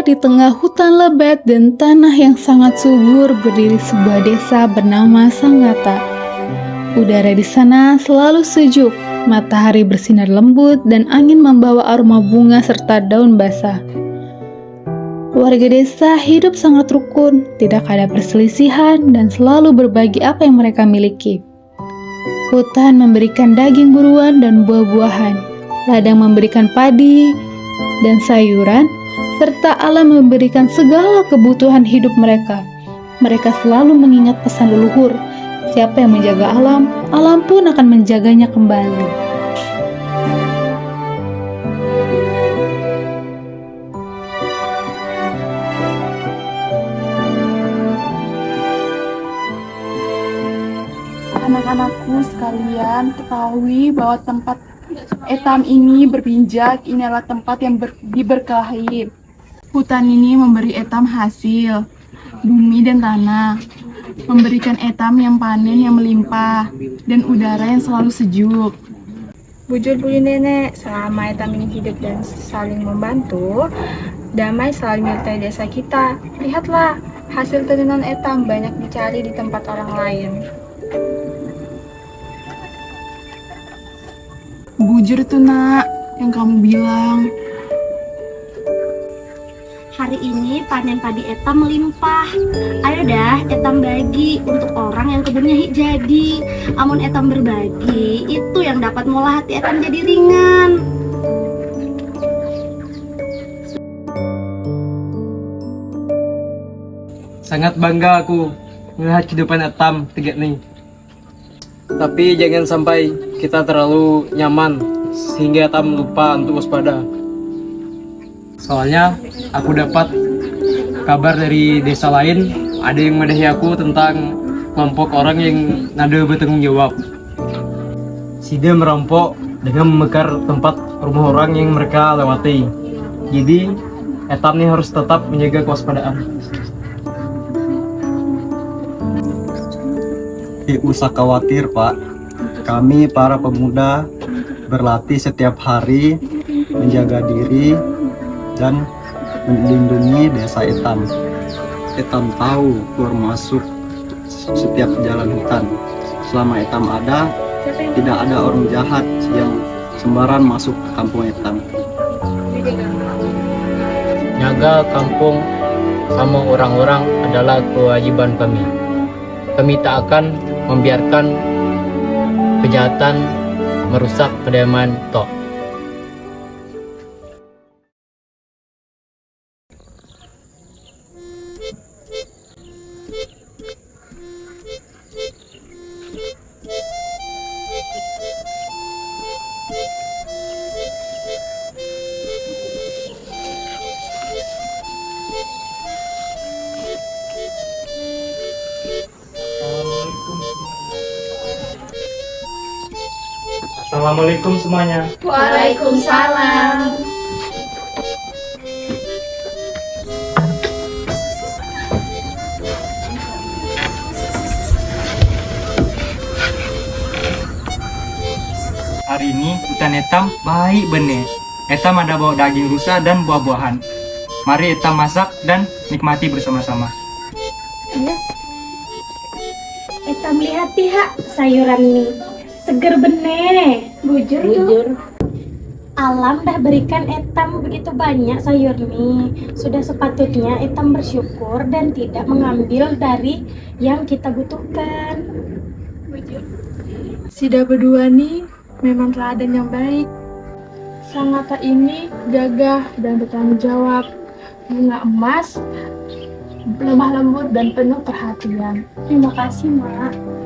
di tengah hutan lebat dan tanah yang sangat subur berdiri sebuah desa bernama Sangatta. Udara di sana selalu sejuk, matahari bersinar lembut dan angin membawa aroma bunga serta daun basah. Warga desa hidup sangat rukun, tidak ada perselisihan dan selalu berbagi apa yang mereka miliki. Hutan memberikan daging buruan dan buah-buahan, ladang memberikan padi dan sayuran, serta alam memberikan segala kebutuhan hidup mereka. Mereka selalu mengingat pesan leluhur, siapa yang menjaga alam, alam pun akan menjaganya kembali. Anak-anakku sekalian, ketahui bahwa tempat etam ini berpijak, ini adalah tempat yang diberkahi. Hutan ini memberi etam hasil, bumi dan tanah, memberikan etam yang panen yang melimpah, dan udara yang selalu sejuk. Bujur buyut nenek, selama etam ini hidup dan saling membantu, damai selalu menyertai desa kita. Lihatlah, hasil tenunan etam banyak dicari di tempat orang lain. Bujur tuh nak, yang kamu bilang. Hari ini panen padi etam melimpah. Ayo dah etam bagi untuk orang yang kebunnya jadi. Amun etam berbagi, itu yang dapat mengolah hati etam jadi ringan. Sangat bangga aku melihat kehidupan etam tegak nih. Tapi jangan sampai kita terlalu nyaman sehingga etam lupa untuk waspada. Soalnya aku dapat kabar dari desa lain, ada yang madahi aku tentang kelompok orang yang nada bertanggung jawab. Sida merampok dengan membakar tempat rumah orang yang mereka lewati. Jadi etam ini harus tetap menjaga kewaspadaan. Tidak usah khawatir, Pak. Kami para pemuda berlatih setiap hari menjaga diri dan melindungi desa etam. Etam tahu keluar masuk setiap jalan hutan. Selama etam ada, tidak ada orang jahat yang sembarangan masuk ke kampung etam. Jaga kampung sama orang-orang adalah kewajiban kami. Kami tak akan membiarkan kejahatan merusak kedamaian tok. Assalamualaikum semuanya. Waalaikumsalam. Hari ini hutan etam baik bener. Etam ada bawa daging rusa dan buah-buahan. Mari etam masak dan nikmati bersama-sama. Etam lihat tiha sayuran nih. Seger bener, bujur tuh. Alam dah berikan etam begitu banyak sayur nih. Sudah sepatutnya etam bersyukur dan tidak mengambil dari yang kita butuhkan. Sida berdua nih memang teladan yang baik. Sangatta ini gagah dan bertanggung jawab. Bunga emas, lemah lembut dan penuh perhatian. Terima kasih, Mak.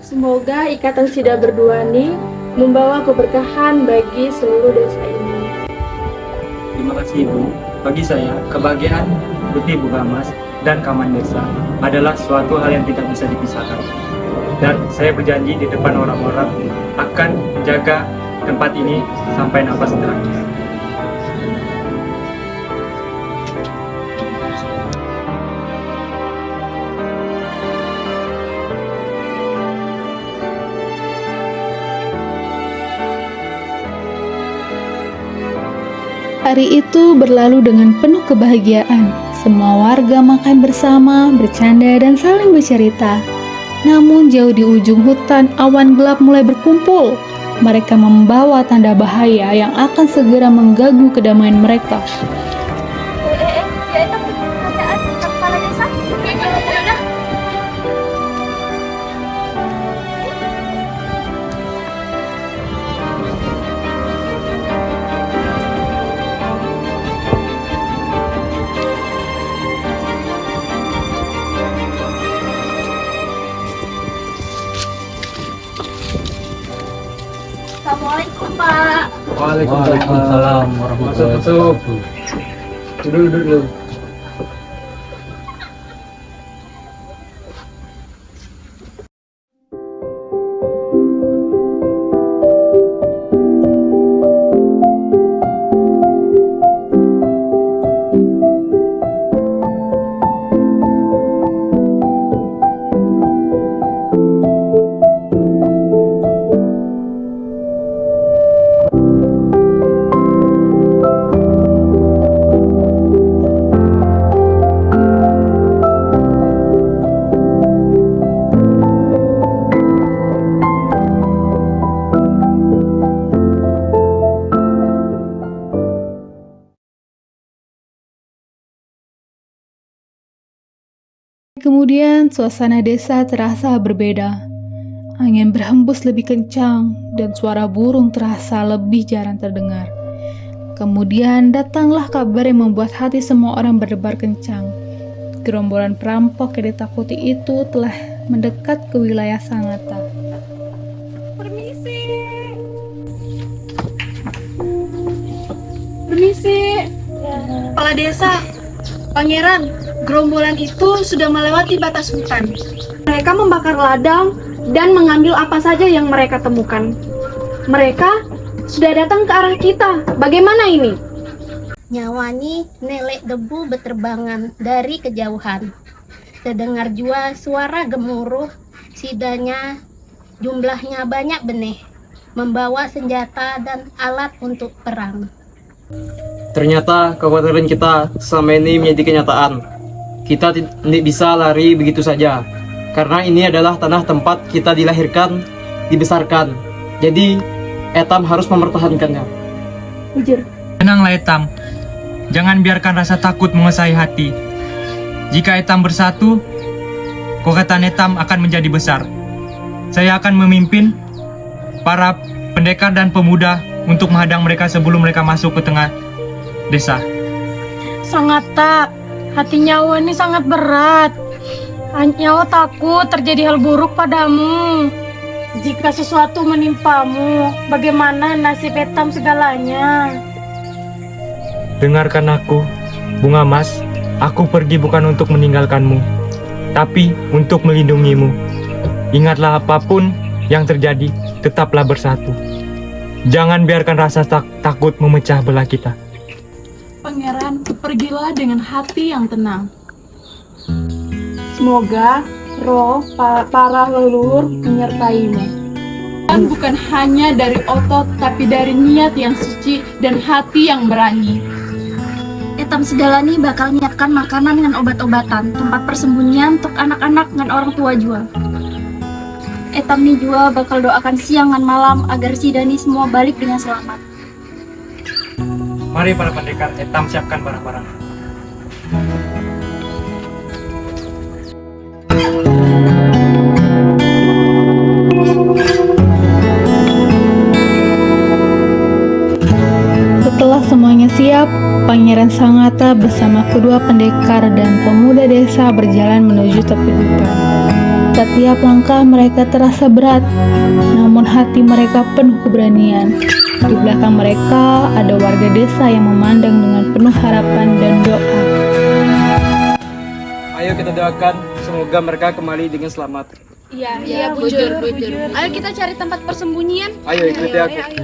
Semoga ikatan Sida berdua nih membawa keberkahan bagi seluruh desa ini. Terima kasih Ibu. Bagi saya, kebahagiaan seperti bunga emas dan kaman desa adalah suatu hal yang tidak bisa dipisahkan. Dan saya berjanji di depan orang-orang akan jaga tempat ini sampai nafas terakhir. Hari itu berlalu dengan penuh kebahagiaan. Semua warga makan bersama, bercanda, dan saling bercerita. Namun jauh di ujung hutan, awan gelap mulai berkumpul. Mereka membawa tanda bahaya yang akan segera mengganggu kedamaian mereka. Ya itu kerajaan kepala desa. Ya. Assalamualaikum Pak. Waalaikumsalam warahmatullahi wabarakatuh. Duduk. Kemudian suasana desa terasa berbeda. Angin berhembus lebih kencang dan suara burung terasa lebih jarang terdengar. Kemudian datanglah kabar yang membuat hati semua orang berdebar kencang. Gerombolan perampok yang ditakuti itu telah mendekat ke wilayah Sangatta. Permisi. Kepala desa, Pangeran, gerombolan itu sudah melewati batas hutan. Mereka membakar ladang dan mengambil apa saja yang mereka temukan. Mereka sudah datang ke arah kita. Bagaimana ini? Nyawani nelek debu beterbangan dari kejauhan. Terdengar jua suara gemuruh, sidanya jumlahnya banyak benih, membawa senjata dan alat untuk perang. Ternyata kekhawatiran kita selama ini menjadi kenyataan. Kita tidak bisa lari begitu saja, karena ini adalah tanah tempat kita dilahirkan, dibesarkan. Jadi, Etam harus mempertahankannya. Tenanglah Etam, jangan biarkan rasa takut menguasai hati. Jika Etam bersatu, kekuatan Etam akan menjadi besar. Saya akan memimpin para pendekar dan pemuda untuk menghadang mereka sebelum mereka masuk ke tengah desa. Sangatta, hati nyawa ini sangat berat. Nyawa takut terjadi hal buruk padamu. Jika sesuatu menimpamu, bagaimana nasib Etam segalanya? Dengarkan aku, Bunga Mas. Aku pergi bukan untuk meninggalkanmu, tapi untuk melindungimu. Ingatlah apapun yang terjadi, tetaplah bersatu. Jangan biarkan rasa takut memecah belah kita. Pangeran, pergilah dengan hati yang tenang. Semoga roh para leluhur menyertaimu. Dan bukan hanya dari otot, tapi dari niat yang suci dan hati yang berani. Etam Segalani bakal nyiapkan makanan dengan obat-obatan, tempat persembunyian untuk anak-anak dan orang tua jua. Etam nih jua bakal doakan siang dan malam agar si Dani semua balik dengan selamat. Mari para pendekar, Etam siapkan barang-barang. Setelah semuanya siap, Pangeran Sangatta bersama kedua pendekar dan pemuda desa berjalan menuju tepi hutan. Setiap langkah mereka terasa berat, namun hati mereka penuh keberanian. Di belakang mereka ada warga desa yang memandang dengan penuh harapan dan doa. Ayo kita doakan, semoga mereka kembali dengan selamat. Iya, bujur. Ayo kita cari tempat persembunyian. Ayo ikuti aku. Ayo.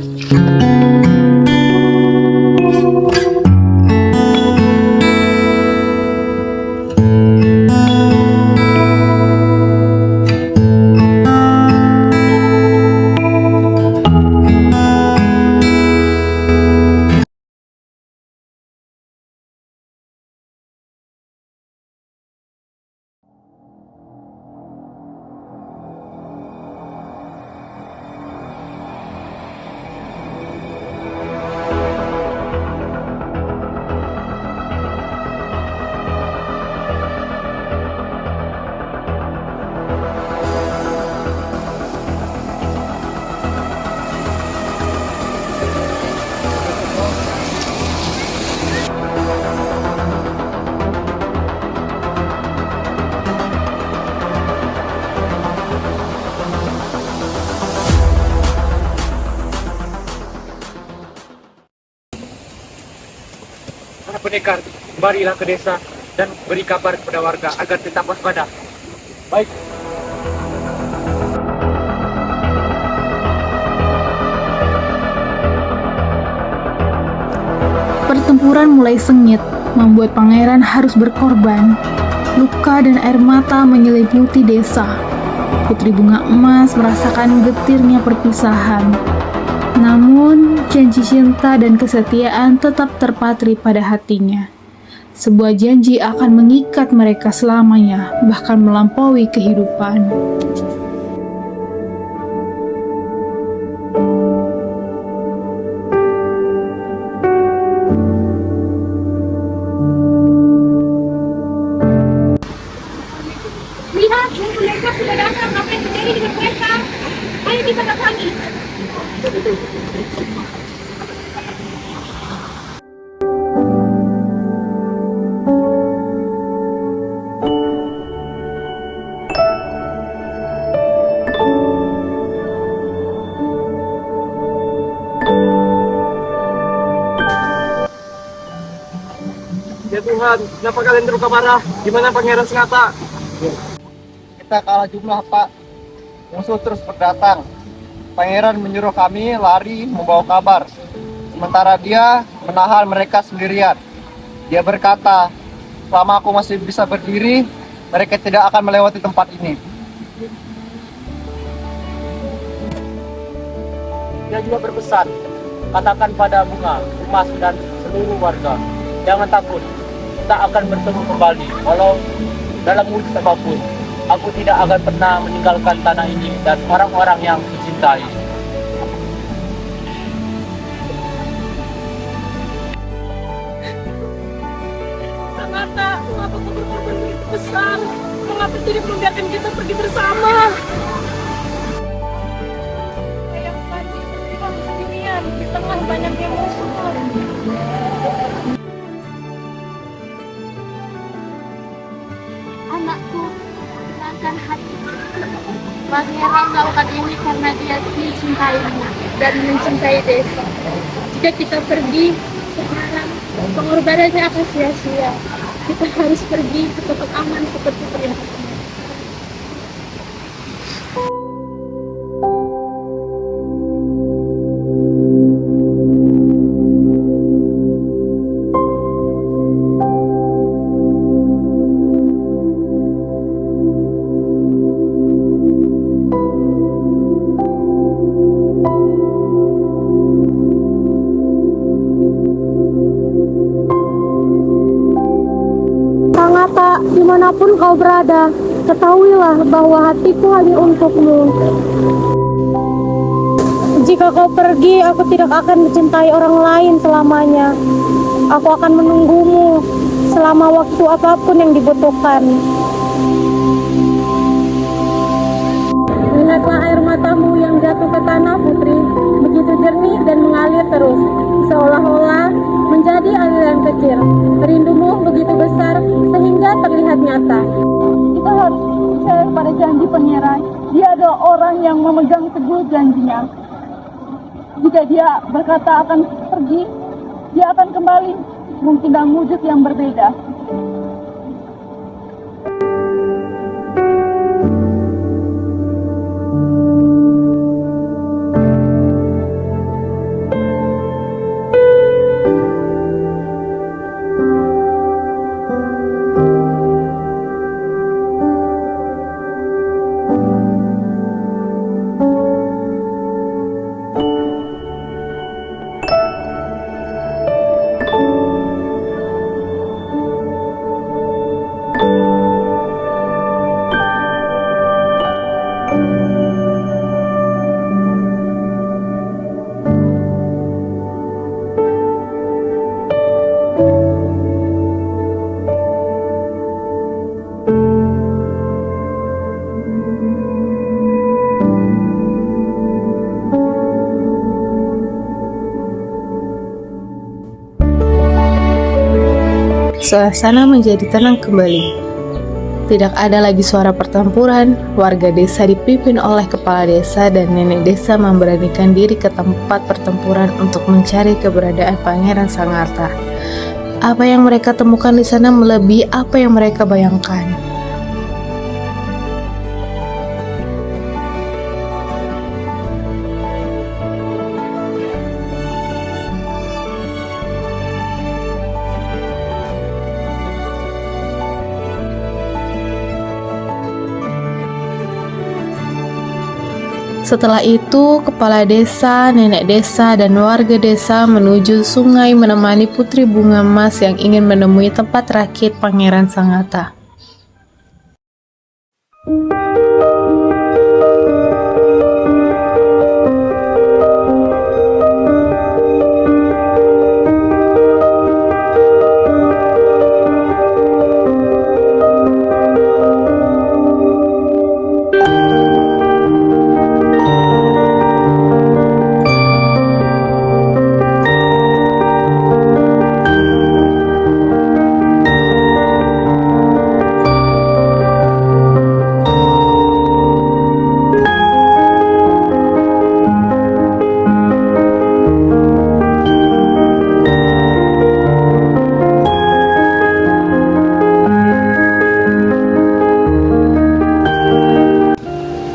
pendekar, kembalilah ke desa dan beri kabar kepada warga agar tetap waspada. Baik. Pertempuran mulai sengit, membuat pangeran harus berkorban. Luka dan air mata menyelimuti desa. Putri Bunga Emas merasakan getirnya perpisahan. Namun, janji cinta dan kesetiaan tetap terpatri pada hatinya. Sebuah janji akan mengikat mereka selamanya, bahkan melampaui kehidupan. Lihat, mereka sudah datang. Apa yang terjadi dengan mereka? Ayo kita datangi. Ya Tuhan, kenapa kalian terluka parah? Gimana Pangeran Sengatha? Kita kalah jumlah, Pak. Musuh terus berdatang. Pangeran menyuruh kami lari membawa kabar. Sementara dia menahan mereka sendirian. Dia berkata, selama aku masih bisa berdiri, mereka tidak akan melewati tempat ini. Dia juga berpesan, katakan pada Bunga, Emas dan seluruh warga, jangan takut, kita akan bertemu kembali, walau dalam wujud apapun. Aku tidak akan pernah meninggalkan tanah ini dan orang-orang yang kucintai. Sengatha, mengapa kau berkorban begitu besar? Mengapa tidak membiarkan kita pergi bersama? Sayang tadi, kamu sendirian di tengah banyaknya musuh. Anakku, tenangkan hati. Pangeran melakukan ini karena dia dicintaimu dan mencintai desa. Jika kita pergi sekarang, pengorbanannya akan sia-sia. Kita harus pergi ke tempat aman seperti perintah. Sengatha, dimanapun kau berada, ketahuilah bahwa hatiku hanya untukmu. Jika kau pergi, aku tidak akan mencintai orang lain selamanya. Aku akan menunggumu selama waktu apapun yang dibutuhkan. Lihatlah air matamu yang jatuh ke tanah, Putri, begitu jernih dan mengalir terus, seolah-olah menjadi aliran kecil. Rindumu begitu besar sehingga terlihat nyata. Kita harus percaya pada janji pangeran. Dia adalah orang yang memegang teguh janjinya. Jika dia berkata akan pergi, dia akan kembali, mungkin dalam wujud yang berbeda. Suasana menjadi tenang kembali. Tidak ada lagi suara pertempuran. Warga desa dipimpin oleh kepala desa dan nenek desa memberanikan diri ke tempat pertempuran untuk mencari keberadaan Pangeran Sengatha. Apa yang mereka temukan di sana melebihi apa yang mereka bayangkan. Setelah itu, kepala desa, nenek desa, dan warga desa menuju sungai menemani Putri Bunga Emas yang ingin menemui tempat rakit Pangeran Sangatta.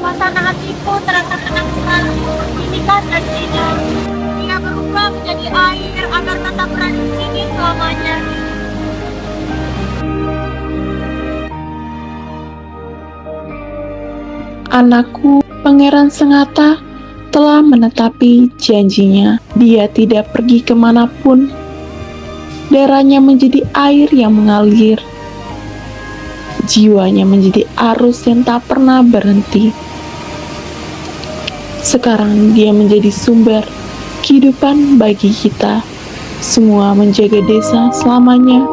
Suasana hatiku terasa tenang sekali. Ini kan janjinya. Dia berubah menjadi air agar tetap berada di sini selamanya. Anakku, Pangeran Sangatta telah menetapi janjinya. Dia tidak pergi kemanapun. Darahnya menjadi air yang mengalir. Jiwanya menjadi arus yang tak pernah berhenti. Sekarang dia menjadi sumber kehidupan bagi kita. Semua menjaga desa selamanya,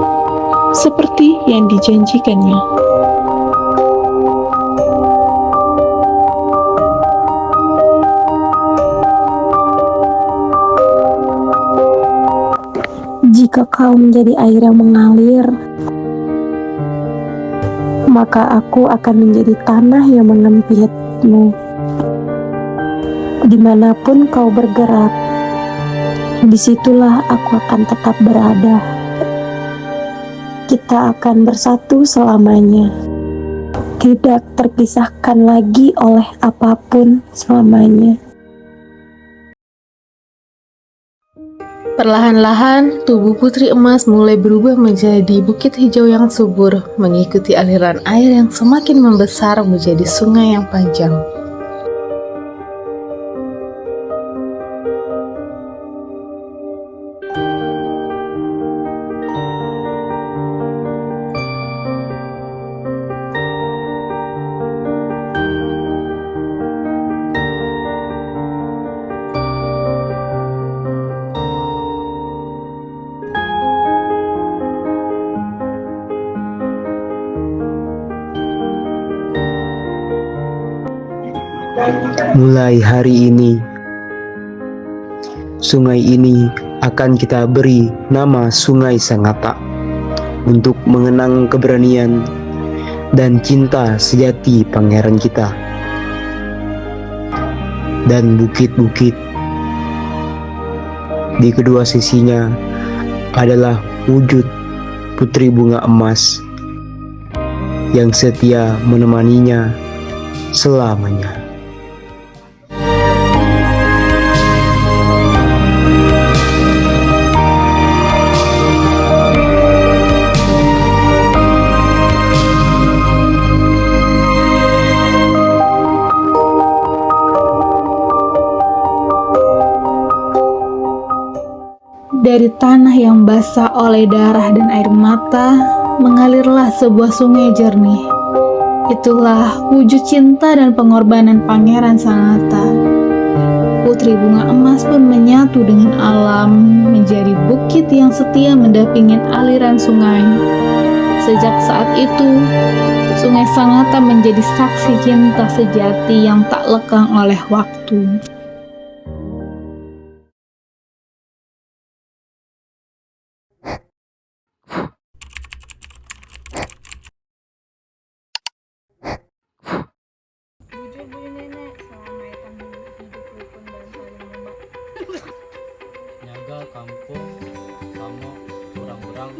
seperti yang dijanjikannya. Jika kau menjadi air yang mengalir, maka aku akan menjadi tanah yang mengempitmu. Dimanapun kau bergerak, disitulah aku akan tetap berada. Kita akan bersatu selamanya, tidak terpisahkan lagi oleh apapun selamanya. Perlahan-lahan, tubuh Putri Emas mulai berubah menjadi bukit hijau yang subur, mengikuti aliran air yang semakin membesar menjadi sungai yang panjang. Mulai hari ini, sungai ini akan kita beri nama Sungai Sangatta untuk mengenang keberanian dan cinta sejati pangeran kita. Dan bukit-bukit di kedua sisinya adalah wujud Putri Bunga Emas yang setia menemaninya selamanya. Dari tanah yang basah oleh darah dan air mata, mengalirlah sebuah sungai jernih. Itulah wujud cinta dan pengorbanan Pangeran Sangatta. Putri Bunga Emas pun menyatu dengan alam, menjadi bukit yang setia mendampingi aliran sungai. Sejak saat itu, Sungai Sangatta menjadi saksi cinta sejati yang tak lekang oleh waktu. Jujur Bu Nenek, selama Etam hidup rukun dan saling membantu. Nyaga kampung sama orang-orang